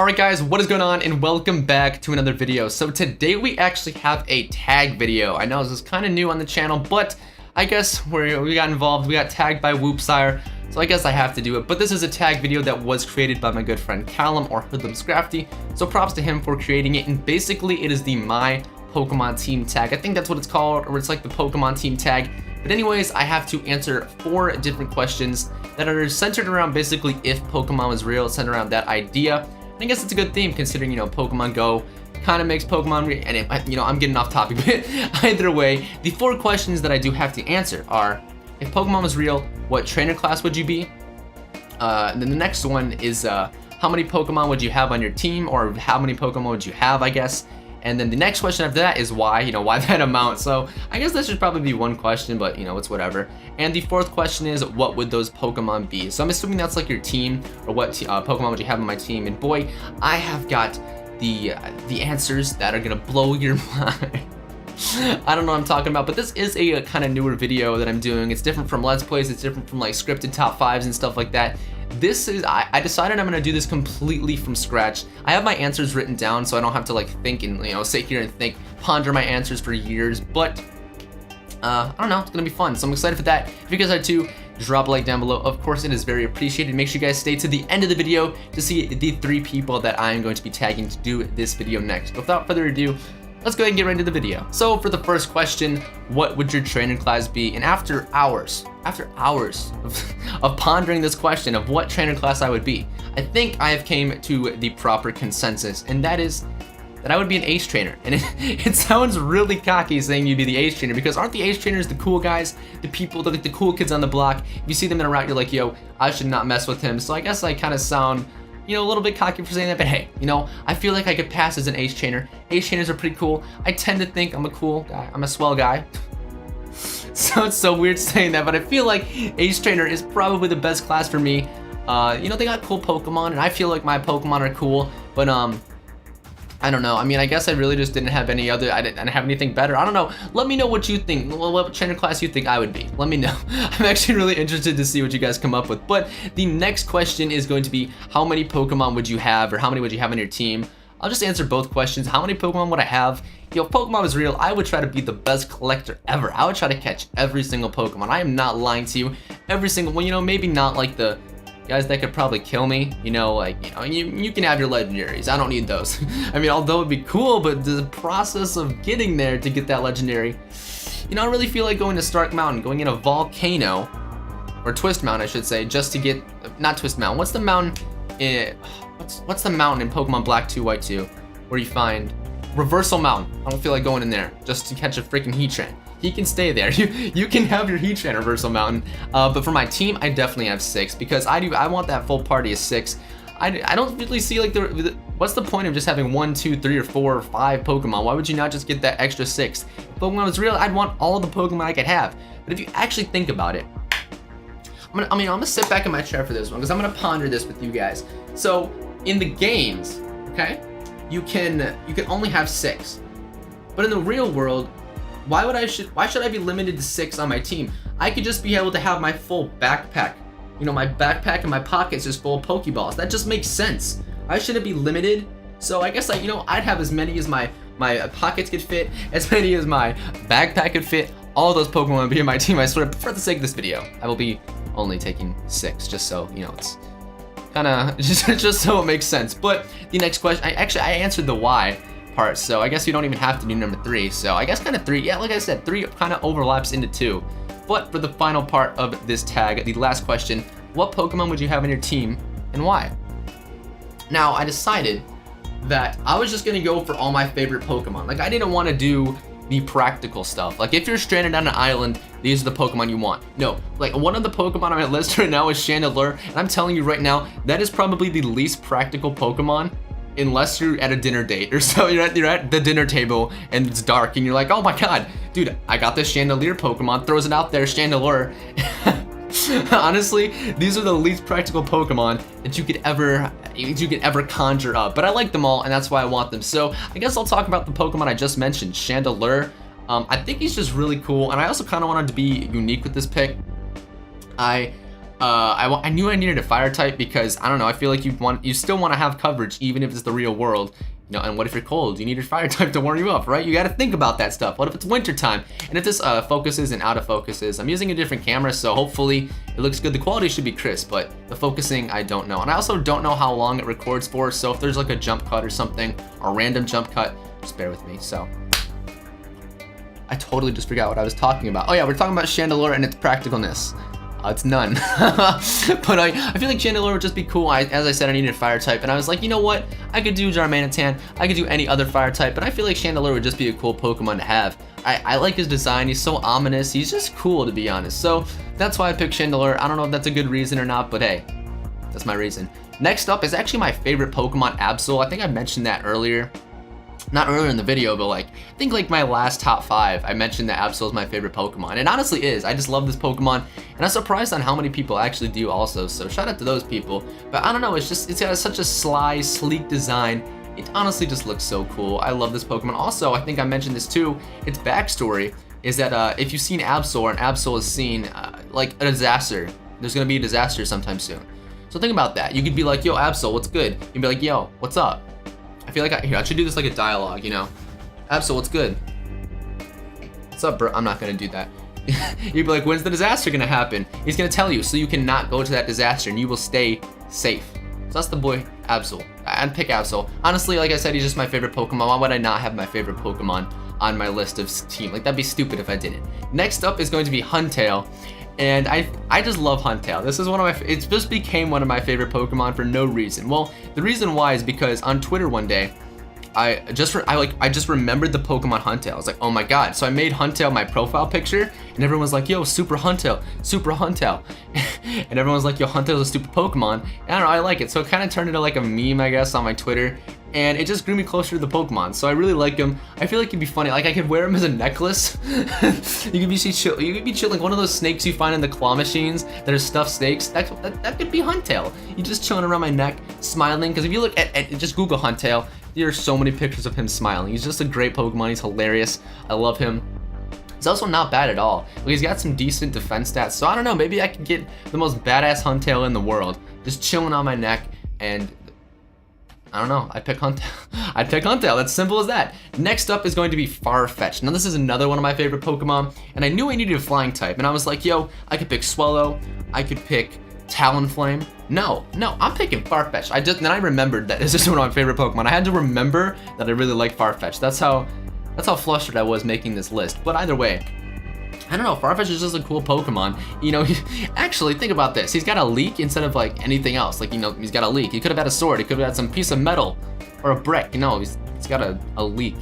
Alright guys, what is going on and welcome back to another video. So today we actually have a tag video. I know this is kind of new on the channel, but I guess we got involved. We got tagged by Whoopsire, so I guess I have to do it. But this is a tag video that was created by my good friend Callum, or Hoodlums Crafty. So props to him for creating it, and basically it is the My Pokemon Team tag. I think that's what it's called, or it's like the Pokemon Team tag. But anyways, I have to answer 4 different questions that are centered around basically if Pokemon was real, centered around that idea. I guess it's a good theme considering, Pokemon Go kind of makes Pokemon real, and I'm getting off topic, but either way, the 4 questions that I do have to answer are, if Pokemon was real, what trainer class would you be? And then the next one is, how many Pokemon would you have on your team, or how many Pokemon would you have, I guess? And then the next question after that is why, why that amount? So I guess that should probably be one question, but it's whatever. And the 4th question is, what would those Pokemon be? So I'm assuming that's like your team, or what Pokemon would you have on my team? And boy, I have got the answers that are gonna blow your mind. I don't know what I'm talking about, but this is a kind of newer video that I'm doing. It's different from Let's Plays, it's different from like scripted top 5s and stuff like that. This is, I decided I'm gonna do this completely from scratch. I have my answers written down so I don't have to like think and sit here and ponder my answers for years, but I don't know, it's gonna be fun, so I'm excited for that. If you guys are too, drop a like down below. Of course, it is very appreciated. Make sure you guys stay to the end of the video to see the 3 people that I am going to be tagging to do this video next. But without further ado, let's go ahead and get right into the video. So for the first question, what would your trainer class be? And after hours of pondering this question of what trainer class I would be, I think I have came to the proper consensus, and that is that I would be an ace trainer. And it sounds really cocky saying you'd be the ace trainer, because aren't the ace trainers the cool guys, the people, the cool kids on the block? If you see them in a route, you're like, yo, I should not mess with him. So I guess I kind of sound a little bit cocky for saying that, but hey, I feel like I could pass as an ace trainer. Ace trainers are pretty cool. I tend to think I'm a cool guy. I'm a swell guy. So it's so weird saying that, but I feel like ace trainer is probably the best class for me. They got cool Pokemon, and I feel like my Pokemon are cool, but I don't know. I mean, I guess I really just didn't have I didn't have anything better. I don't know. Let me know what you think. What trainer class you think I would be. Let me know. I'm actually really interested to see what you guys come up with. But the next question is going to be, how many Pokemon would you have, or how many would you have on your team? I'll just answer both questions. How many Pokemon would I have? If Pokemon was real, I would try to be the best collector ever. I would try to catch every single Pokemon. I am not lying to you. Every single one, maybe not like the guys that could probably kill me, you can have your legendaries. I don't need those. I mean, although it'd be cool, but the process of getting there to get that legendary, I really feel like going to Stark Mountain, going in a volcano, or Twist Mountain, I should say, just to get, not Twist Mountain. What's the mountain what's the mountain in Pokemon Black 2, White 2, where you find Reversal Mountain? I don't feel like going in there just to catch a freaking Heatran. He can stay there. You can have your Heatran Reversal Mountain. But for my team, I definitely have 6, because I want that full party of 6. I don't really see like what's the point of just having 1, 2, 3, or 4, or 5 Pokemon? Why would you not just get that extra 6? If Pokemon was real, I'd want all the Pokemon I could have. But if you actually think about it, I'm gonna sit back in my chair for this one, because I'm gonna ponder this with you guys. So in the games, okay, you can only have 6, but in the real world, why should I be limited to 6 on my team? I could just be able to have my full backpack. My backpack and my pockets just full of Pokeballs. That just makes sense. I shouldn't be limited. So I guess I'd have as many as my pockets could fit, as many as my backpack could fit. All those Pokemon would be in my team, I swear. But for the sake of this video, I will be only taking 6, just so it's kind of just so it makes sense. But the next question, I answered the why part, so I guess you don't even have to do number 3. So I guess kind of 3, yeah, like I said, 3 kind of overlaps into 2. But for the final part of this tag, the last question, what Pokemon would you have on your team and why? Now, I decided that I was just gonna go for all my favorite Pokemon. Like, I didn't want to do the practical stuff. Like, if you're stranded on an island, these are the Pokemon you want. No, like, one of the Pokemon on my list right now is Chandelure, and I'm telling you right now, that is probably the least practical Pokemon, unless you're at a dinner date or so. You're at the dinner table and it's dark and you're like, oh my god, dude, I got this Chandelure Pokemon, throws it out there, Chandelure. Honestly, these are the least practical Pokemon that you could ever conjure up, but I like them all, and that's why I want them. So I guess I'll talk about the Pokemon I just mentioned, Chandelure. I think he's just really cool, and I also kind of wanted to be unique with this pick. I I knew I needed a fire type because I don't know. I feel like you still want to have coverage even if it's the real world. You know, and what if you're cold? You need your fire type to warm you up, right? You got to think about that stuff. What if it's winter time? And if this focuses and out of focuses, I'm using a different camera, so hopefully it looks good. The quality should be crisp, but the focusing, I don't know. And I also don't know how long it records for, so if there's like a jump cut or something, or a random jump cut, just bear with me. So I totally just forgot what I was talking about. Oh yeah, we're talking about Chandelure and its practicalness. It's none. But I feel like Chandelure would just be cool. As I said, I needed a fire type, and I was like, you know what? I could do Jarmanitan, I could do any other fire type, but I feel like Chandelure would just be a cool Pokemon to have. I like his design. He's so ominous. He's just cool, to be honest. So that's why I picked Chandelure. I don't know if that's a good reason or not, but hey, that's my reason. Next up is actually my favorite Pokemon, Absol. I think I mentioned that earlier. Not earlier in the video, but like, I think like my last top 5, I mentioned that Absol is my favorite Pokemon. It honestly is. I just love this Pokemon, and I'm surprised on how many people actually do also, so shout out to those people. But I don't know, it's got such a sly, sleek design. It honestly just looks so cool. I love this Pokemon. Also, I think I mentioned this too, its backstory is that if you've seen Absol, and Absol has seen like a disaster, there's gonna be a disaster sometime soon. So think about that. You could be like, yo, Absol, what's good? You'd be like, yo, what's up? I feel like I should do this like a dialogue, you know? Absol, what's good? What's up, bro? I'm not gonna do that. You'd be like, when's the disaster gonna happen? He's gonna tell you, so you cannot go to that disaster and you will stay safe. So that's the boy, Absol. I'd pick Absol. Honestly, like I said, he's just my favorite Pokemon. Why would I not have my favorite Pokemon on my list of team? Like, that'd be stupid if I didn't. Next up is going to be Huntail. And I just love Huntail. This is one of my, it just became one of my favorite Pokemon for no reason. Well, the reason why is because on Twitter one day, I just remembered the Pokemon Huntail. I was like, oh my god. So I made Huntail my profile picture, and everyone was like, yo, Supra Huntail, Supra Huntail. And everyone was like, yo, Huntail's a stupid Pokemon. And I don't know, I like it. So it kind of turned into like a meme, I guess, on my Twitter. And it just grew me closer to the Pokemon, so I really like him. I feel like he'd be funny. Like, I could wear him as a necklace. You could be chilling like one of those snakes you find in the claw machines that are stuffed snakes. That could be Huntail. You just chilling around my neck, smiling. Because if you look at just Google Huntail, there are so many pictures of him smiling. He's just a great Pokemon. He's hilarious. I love him. He's also not bad at all. Like, he's got some decent defense stats. So I don't know. Maybe I could get the most badass Huntail in the world, just chilling on my neck and. I don't know, I'd pick Huntail. I'd pick Huntail, that's simple as that. Next up is going to be Farfetch'd. Now this is another one of my favorite Pokemon, and I knew I needed a flying type, and I was like, yo, I could pick Swallow, I could pick Talonflame. No, I'm picking Farfetch'd. Then I remembered that this is one of my favorite Pokemon. I had to remember that I really like Farfetch'd. That's how flustered I was making this list. But either way, I don't know, Farfetch'd is just a cool Pokemon. You know, actually, think about this. He's got a leak instead of, like, anything else. Like, you know, he's got a leak. He could have had a sword. He could have had some piece of metal or a brick. You know, he's got a leak.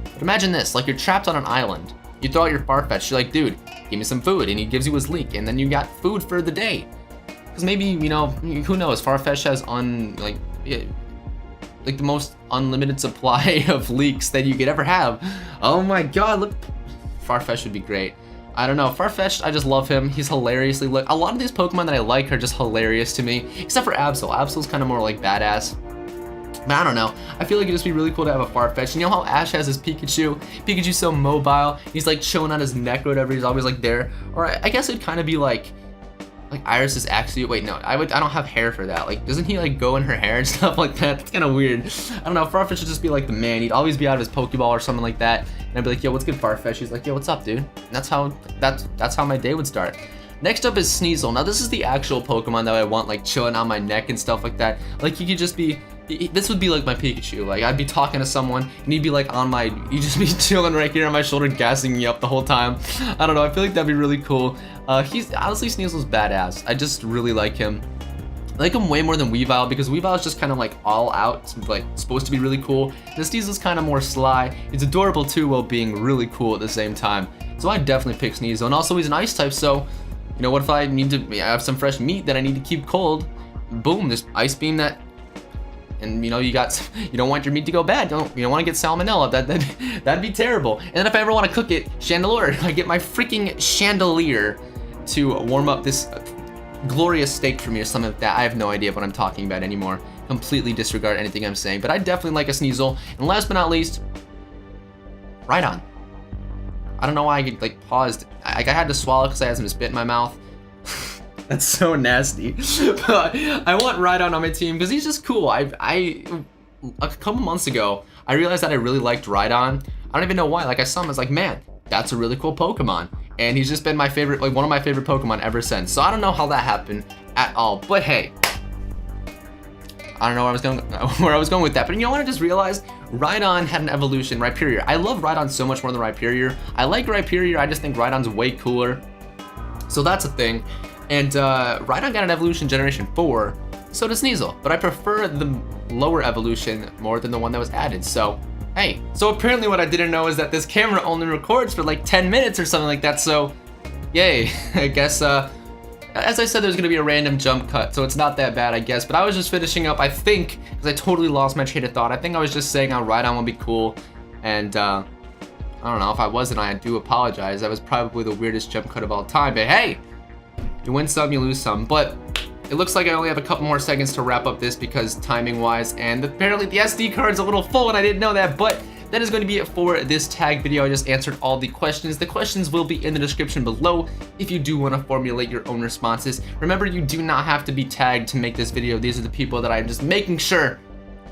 But imagine this. Like, you're trapped on an island. You throw out your Farfetch'd. You're like, dude, give me some food. And he gives you his leak. And then you got food for the day. Because maybe, you know, who knows? Farfetch'd has the most unlimited supply of leaks that you could ever have. Oh my god, look. Farfetch'd would be great. I don't know, Farfetch'd, I just love him. He's hilariously a lot of these Pokemon that I like are just hilarious to me, except for Absol. Absol's kind of more like badass. But I don't know, I feel like it'd just be really cool to have a Farfetch'd. You know how Ash has his Pikachu? Pikachu's so mobile, he's like chilling on his neck or whatever, he's always like there. Or I guess it'd kind of be like Iris is actually, wait, no, I don't have hair for that. Like, doesn't he like go in her hair and stuff like that? That's kind of weird. I don't know, Farfetch'd should just be like the man. He'd always be out of his Pokeball or something like that. And I'd be like, yo, what's good, Farfetch'd? He's like, yo, what's up, dude? And that's how my day would start. Next up is Sneasel. Now this is the actual Pokemon that I want like chilling on my neck and stuff like that. Like, he could just be, this would be like my Pikachu. Like, I'd be talking to someone and he'd be like you'd just be chilling right here on my shoulder, gassing me up the whole time. I don't know, I feel like that'd be really cool. He's honestly, Sneasel's badass. I just really like him. I like him way more than Weavile because Weavile is just kind of like all out, like supposed to be really cool. And Sneasel's kind of more sly. He's adorable too while being really cool at the same time. So I'd definitely pick Sneasel. And also he's an ice type, so you know, what if I need to have some fresh meat that I need to keep cold? Boom, this ice beam that, and you know, you don't want your meat to go bad. You don't want to get salmonella. That'd be terrible. And then if I ever want to cook it, Chandelure, I get my freaking chandelier to warm up this glorious steak for me or something like that. I have no idea what I'm talking about anymore. Completely disregard anything I'm saying. But I definitely like a Sneasel. And last but not least, Rhydon. I don't know why I like paused. I had to swallow because I had some spit in my mouth. That's so nasty. But I want Rhydon on my team because he's just cool. A couple months ago, I realized that I really liked Rhydon. I don't even know why. Like, I saw him, I was like, man, that's a really cool Pokemon. And he's just been my favorite, like one of my favorite Pokemon ever since. So I don't know how that happened at all. But hey, I don't know where I was going with that. But you know what I just realized? Rhydon had an evolution, Rhyperior. I love Rhydon so much more than Rhyperior. I like Rhyperior, I just think Rhydon's way cooler. So that's a thing. And Rhydon got an evolution Generation 4, so does Sneasel. But I prefer the lower evolution more than the one that was added, so hey. So apparently what I didn't know is that this camera only records for like 10 minutes or something like that, so yay. I guess, as I said, there's gonna be a random jump cut, so it's not that bad, I guess. But I was just finishing up, I think, because I totally lost my train of thought. I think I was just saying how Rhydon would be cool, and I don't know, if I wasn't, I do apologize. That was probably the weirdest jump cut of all time, but hey, you win some, you lose some. But it looks like I only have a couple more seconds to wrap up this because timing-wise, and apparently the SD card's a little full and I didn't know that, but that is going to be it for this tag video. I just answered all the questions. The questions will be in the description below if you do want to formulate your own responses. Remember, you do not have to be tagged to make this video. These are the people that I'm just making sure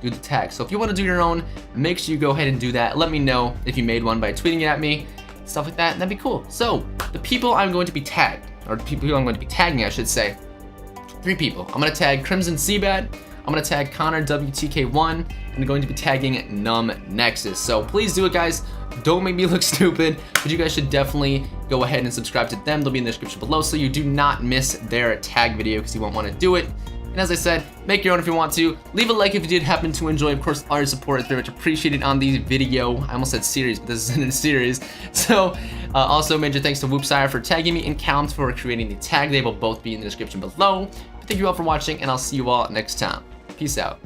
do the tag. So if you want to do your own, make sure you go ahead and do that. Let me know if you made one by tweeting it at me, stuff like that, and that'd be cool. So the people I'm going to be tagged, or the people who I'm going to be tagging, I should say, 3 people. I'm going to tag Crimson Seabad, I'm going to tag Connor WTK1, and I'm going to be tagging Numb Nexus. So please do it, guys. Don't make me look stupid, but you guys should definitely go ahead and subscribe to them. They'll be in the description below so you do not miss their tag video because you won't want to do it. And as I said, make your own if you want to. Leave a like if you did happen to enjoy. Of course, all your support is very much appreciated on the video. I almost said series, but this isn't a series. So, also major thanks to Whoopsire for tagging me and Count for creating the tag. They will both be in the description below. Thank you all for watching, and I'll see you all next time. Peace out.